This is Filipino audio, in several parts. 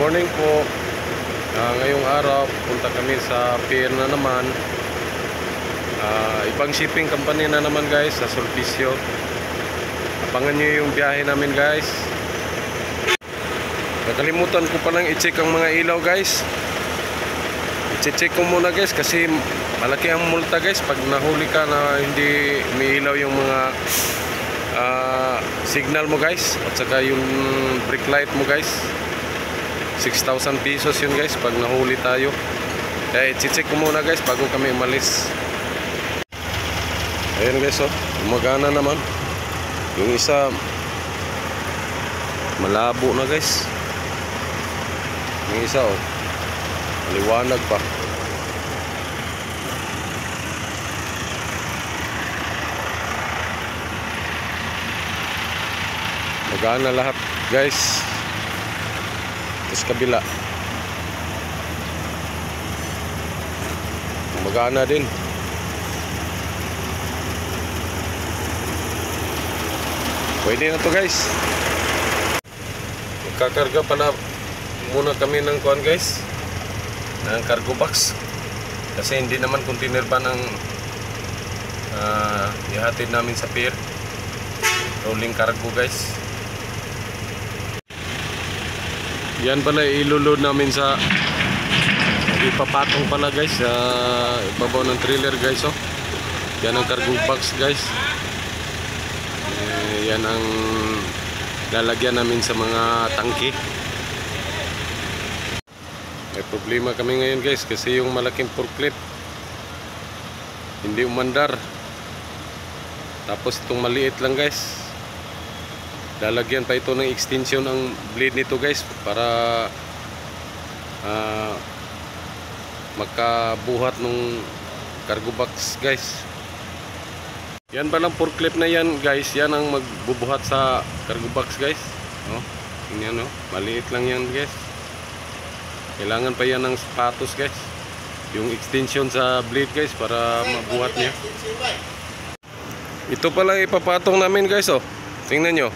morning po. Ngayong araw, punta kami sa pier na naman. Ibang shipping company na naman guys, sa Sulpicio. Abangan nyo yung biyahe namin guys. Nakalimutan ko palang i-check ang mga ilaw guys. I-check ko muna guys kasi malaki ang multa guys pag nahuli ka na hindi may ilaw yung mga signal mo guys, at saka yung brake light mo guys. 6,000 pesos yun guys pag nahuli tayo. Kaya i-check ko muna guys bago kami umalis. Ayan guys, oh, gumagana naman. Yung isa malabo na guys. Yung isa, oh, maliwanag pa. Magana lahat guys. Tapos kabila magana din. Pwede na to guys. Magkakarga pala muna kami ng kuan guys, ng cargo box, kasi hindi naman container ba ng ihatid namin sa pier. Rolling cargo guys. Yan pala ilulod namin sa ipapatong pala guys sa ibabaw ng trailer guys, oh. Yan ang cargo box guys. Yan ang lalagyan namin sa mga tangke. May problema kami ngayon guys kasi yung malaking forklift hindi umandar. Tapos itong maliit lang guys, lalagyan pa ito ng extension ang blade nito guys para magkabuhat ng cargo box guys. Yan palang forklift na yan guys, yan ang magbubuhat sa cargo box guys, oh, yan, oh, maliit lang yan guys. Kailangan pa yan ng sapatos guys, yung extension sa blade guys para mabuhat niya. Ito pala ipapatong namin guys, oh, tingnan nyo.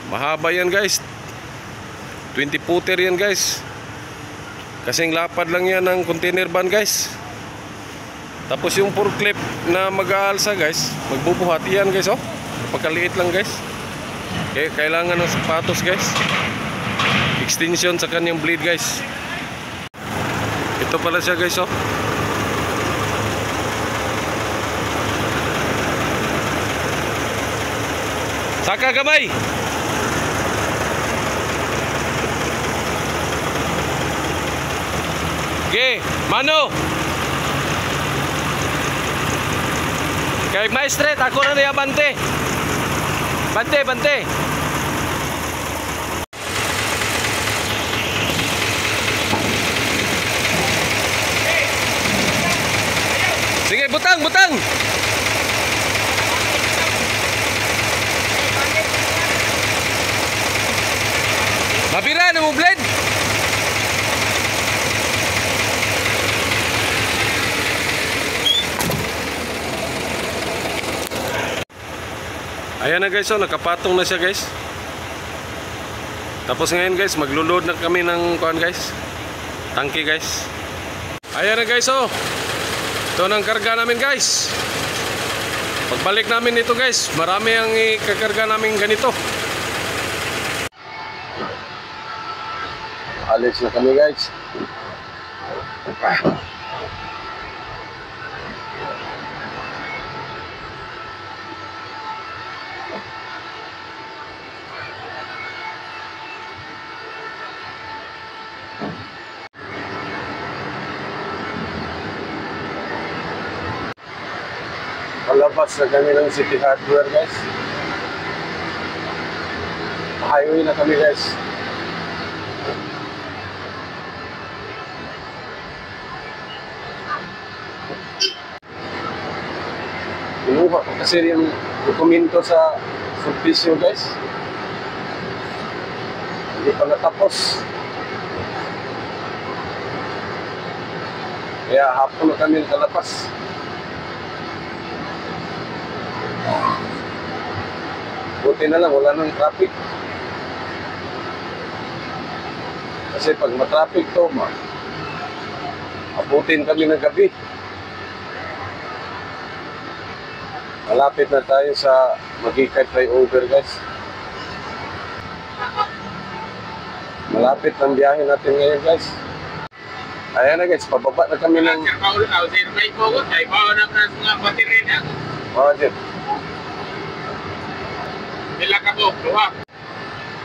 Mahaba yan guys, 20 footer yan guys. Kasing lapad lang yan ng container van guys. Tapos yung forklift na mag-aalsa guys, magbubuhat yan guys, oh. Napakaliit lang guys. Okay, kailangan ng sapatos guys, extension sa kanyang blade guys. Ito pala siya guys, oh. Saka gamay. Okay, mano. Kay maestret, ako na niya bante. Bante. Sige, butang. Mabira na mo blade. Ayan na guys, oh, nakapatong na siya guys. Tapos ngayon guys, maglulod na kami ng kuan guys, tangke guys. Ayan na guys, oh, ito nang karga namin guys. Pagbalik namin ito guys, marami ang ikakarga namin ganito. Alis na kami guys. Palabas na kami ng City Hardware guys. Highway na kami guys. Inuha ko kasi yung dokumento sa Sulpicio guys. Hindi pa natapos. Kaya hapon na kami nakalabas. Buti na lang, wala nang traffic. Kasi pag matraffic to, abutin kami ng gabi. Malapit na tayo sa Magikay flyover, guys. Malapit ang biyahe natin ngayon, guys. Ayan na, guys, pababa na kami ng...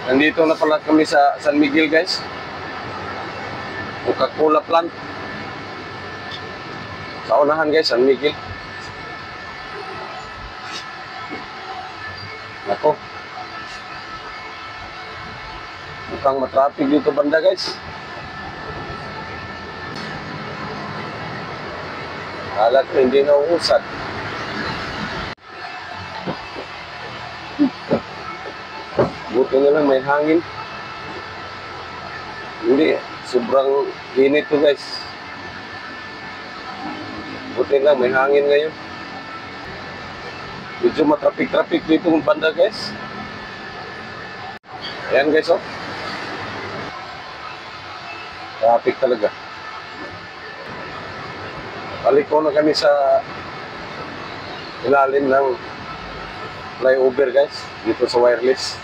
Nandito na pala kami sa San Miguel, guys. Coca-Cola plant. Sa unahan, guys, San Miguel. Nako. Mukhang matraffic dito banda, guys. Alat ko hindi na uusad. Buti na lang may hangin. Hindi, sobrang init to, guys. Buti lang may hangin ngayon. Medyo matraffic-traffic dito ng banda, guys. Ayan, guys, oh. Traffic talaga. Balik ko na kami sa ilalim ng flyover, guys, dito sa wireless.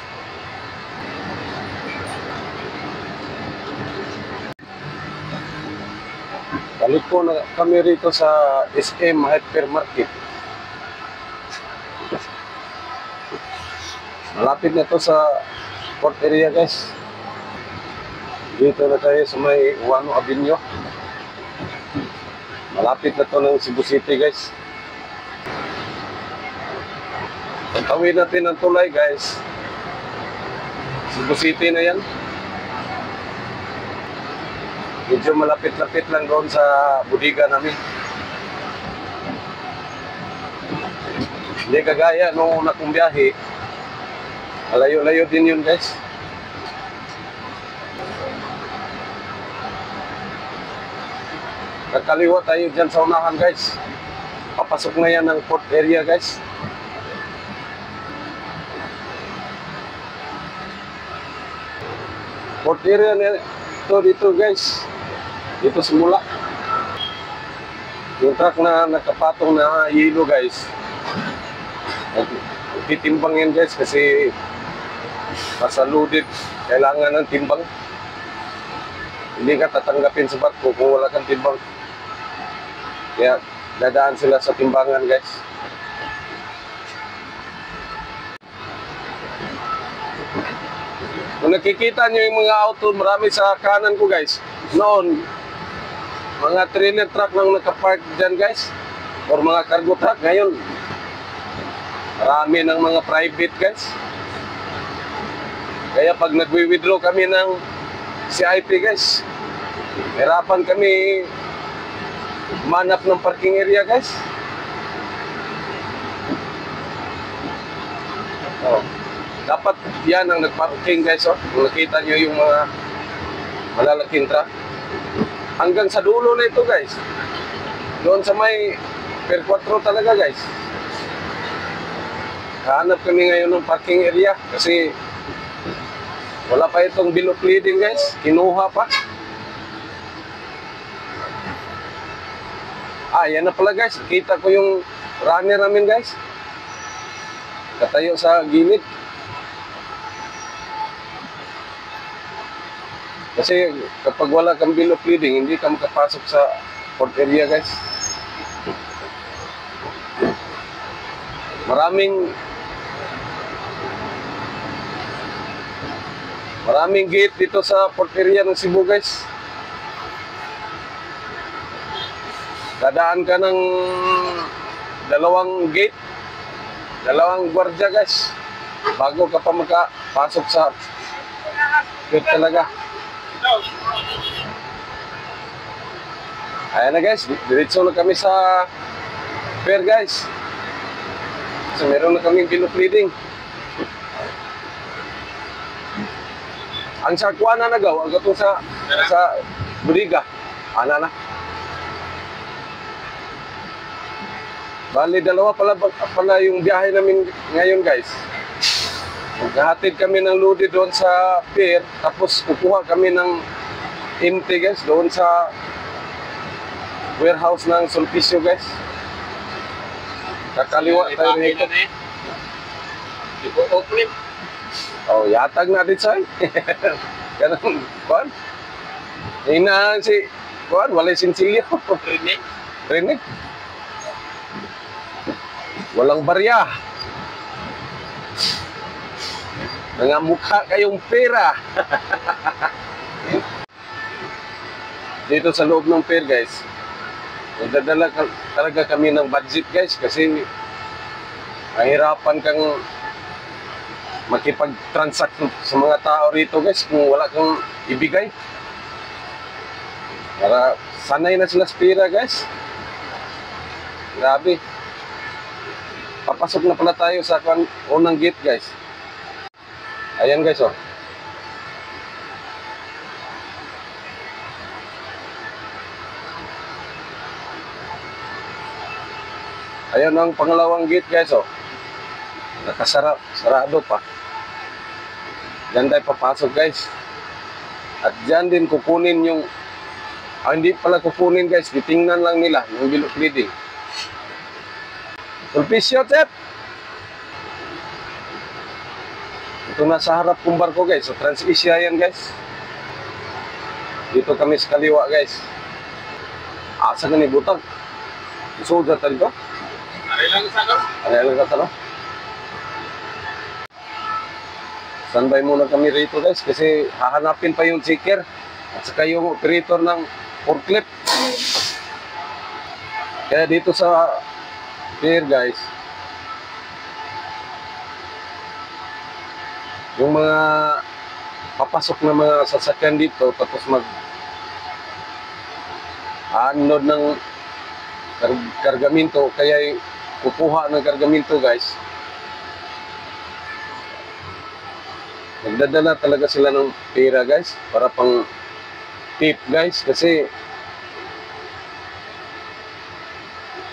Balik ko na kami rito sa SM Hypermarket. Malapit na to sa port area, guys. Dito na tayo sa may Uano Avenue. Malapit na to ng Cebu City, guys. Pagtawid natin ng tulay, guys. Cebu City na yan. Medyo malapit-lapit lang doon sa budiga namin. Hindi kagaya nung una kong biyahe. Malayo-layo din yun, guys. Kakaliwa tayo dyan sa unahan, guys. Papasok na yan ng port area, guys. Port area na ito dito, guys. Dito simula. Yung truck na nakapatong na yelo, guys. Titimbang yan, guys, kasi pasaludid. Kailangan ng timbang. Hindi ka tatanggapin sa barko kung wala kang timbang. Kaya dadaan sila sa timbangan, guys. Kung nakikita nyo yung mga auto, marami sa kanan ko, guys. Noon, mga trailer truck lang nakapark dyan, guys. Or mga cargo truck. Ngayon, marami ng mga private, guys. Kaya pag nag-withdraw kami ng CIP, guys, hirapan kami manap ng parking area, guys. Oh. Dapat yan ang nagparking, guys. Oh. Kung nakita nyo yung mga malalaking truck. Hanggang sa dulo na ito, guys. Doon sa may per 4 talaga, guys. Hanap kami ngayon ng parking area kasi wala pa itong bill of lading, guys. Kinuha pa. Yan na pala, guys. Kita ko yung runner namin, guys. Katayo sa gilid. Kasi kapag wala kang bill of lading, hindi ka makapasok sa port area, guys. Maraming gate dito sa port area ng Cebu, guys. Dadaan ka ng dalawang gate, dalawang gwardiya, guys, bago ka pa makapasok sa gate talaga. Ayan na, guys, diretso na kami sa pier, guys. So meron na kaming bill of lading. Ang sakwa na nagaw, ang gatong sa Budiga. Ana na. Bali, dalawa pala yung biyahe namin ngayon, guys. Maghahatid kami ng loaded doon sa pier, tapos kukuha kami ng empty guys doon sa warehouse ng Sulpicio guys. Kakaliwa tayo rito. Oh, yatag na dit say. Ganun, kuan. Ina si kuan walay sinsilyo. Rinig. Walang barya. Nangamukha kayong pera. Dito sa loob ng fair guys, nagdadala talaga kami ng budget guys kasi mahirapan kang makipag-transact sa mga tao rito guys kung wala kang ibigay. Para sanay na sila sa pera guys. Grabe. Papasok na pala tayo sa unang gate guys. Ayan guys oh. Ayan ang pangalawang gate guys oh. Sarado pa. Diyan tayo papasok guys. At diyan din kukunin yung hindi pala kukunin guys, titingnan lang nila yung bilog reading. Sulpicio chef. Ito na sa harap kong barko guys. So Trans-Asia yan guys. Dito kami sa kaliwa guys. Asa ka ni butang? Isuod na tayo. Aray lang sa no? Standby muna kami rito guys kasi hahanapin pa yung checker at saka yung operator ng forklift. Kaya dito sa pier guys, yung mga papasok na mga sasakyan dito tapos mag-unload ng kargamento, kaya kukuha ng kargamento guys, nagdadala talaga sila ng pera guys para pang tip guys kasi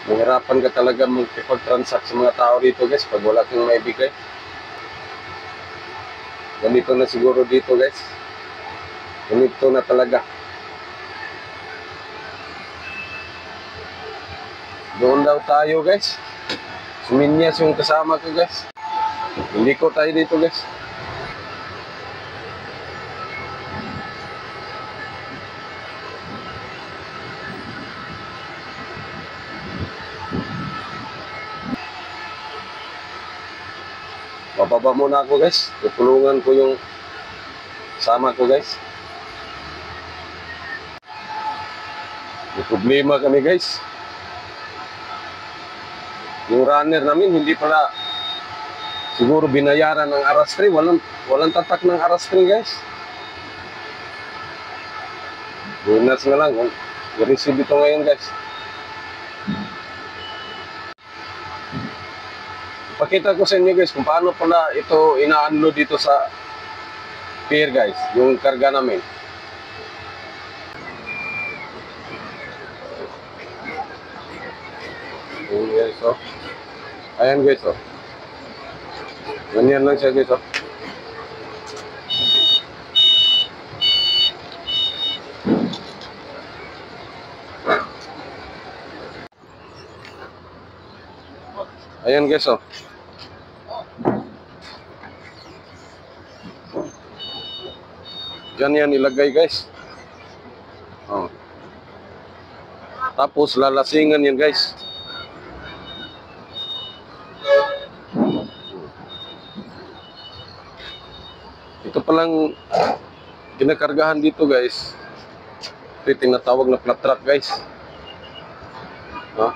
mahirapan ka talaga magkipag-transact sa mga tao dito guys pag wala kang maibigay. Ganito na siguro dito guys, ganito na talaga. Doon daw tayo guys. Suminyas yung kasama ko guys. Hindi ko tayo dito guys. Bababa muna ako guys. Tutulungan ko yung kasama ko guys. May problema kami guys. Yung runner namin hindi pala siguro binayaran ng arastre. Walang tatak ng arastre guys. Bunas na lang. I-receive ito ngayon guys. Pakita ko sa inyo guys kung paano pala ito ina-unload dito sa pier guys. Yung karga namin. Guys, oh. Ayan guys oh. Ganyan lang siya guys oh. Ayan guys oh. Diyan yan ilagay guys. Oh. Tapos lalasingan yan guys. Ito palang kinakargahan dito guys. Ito tinatawag na flat truck guys. No?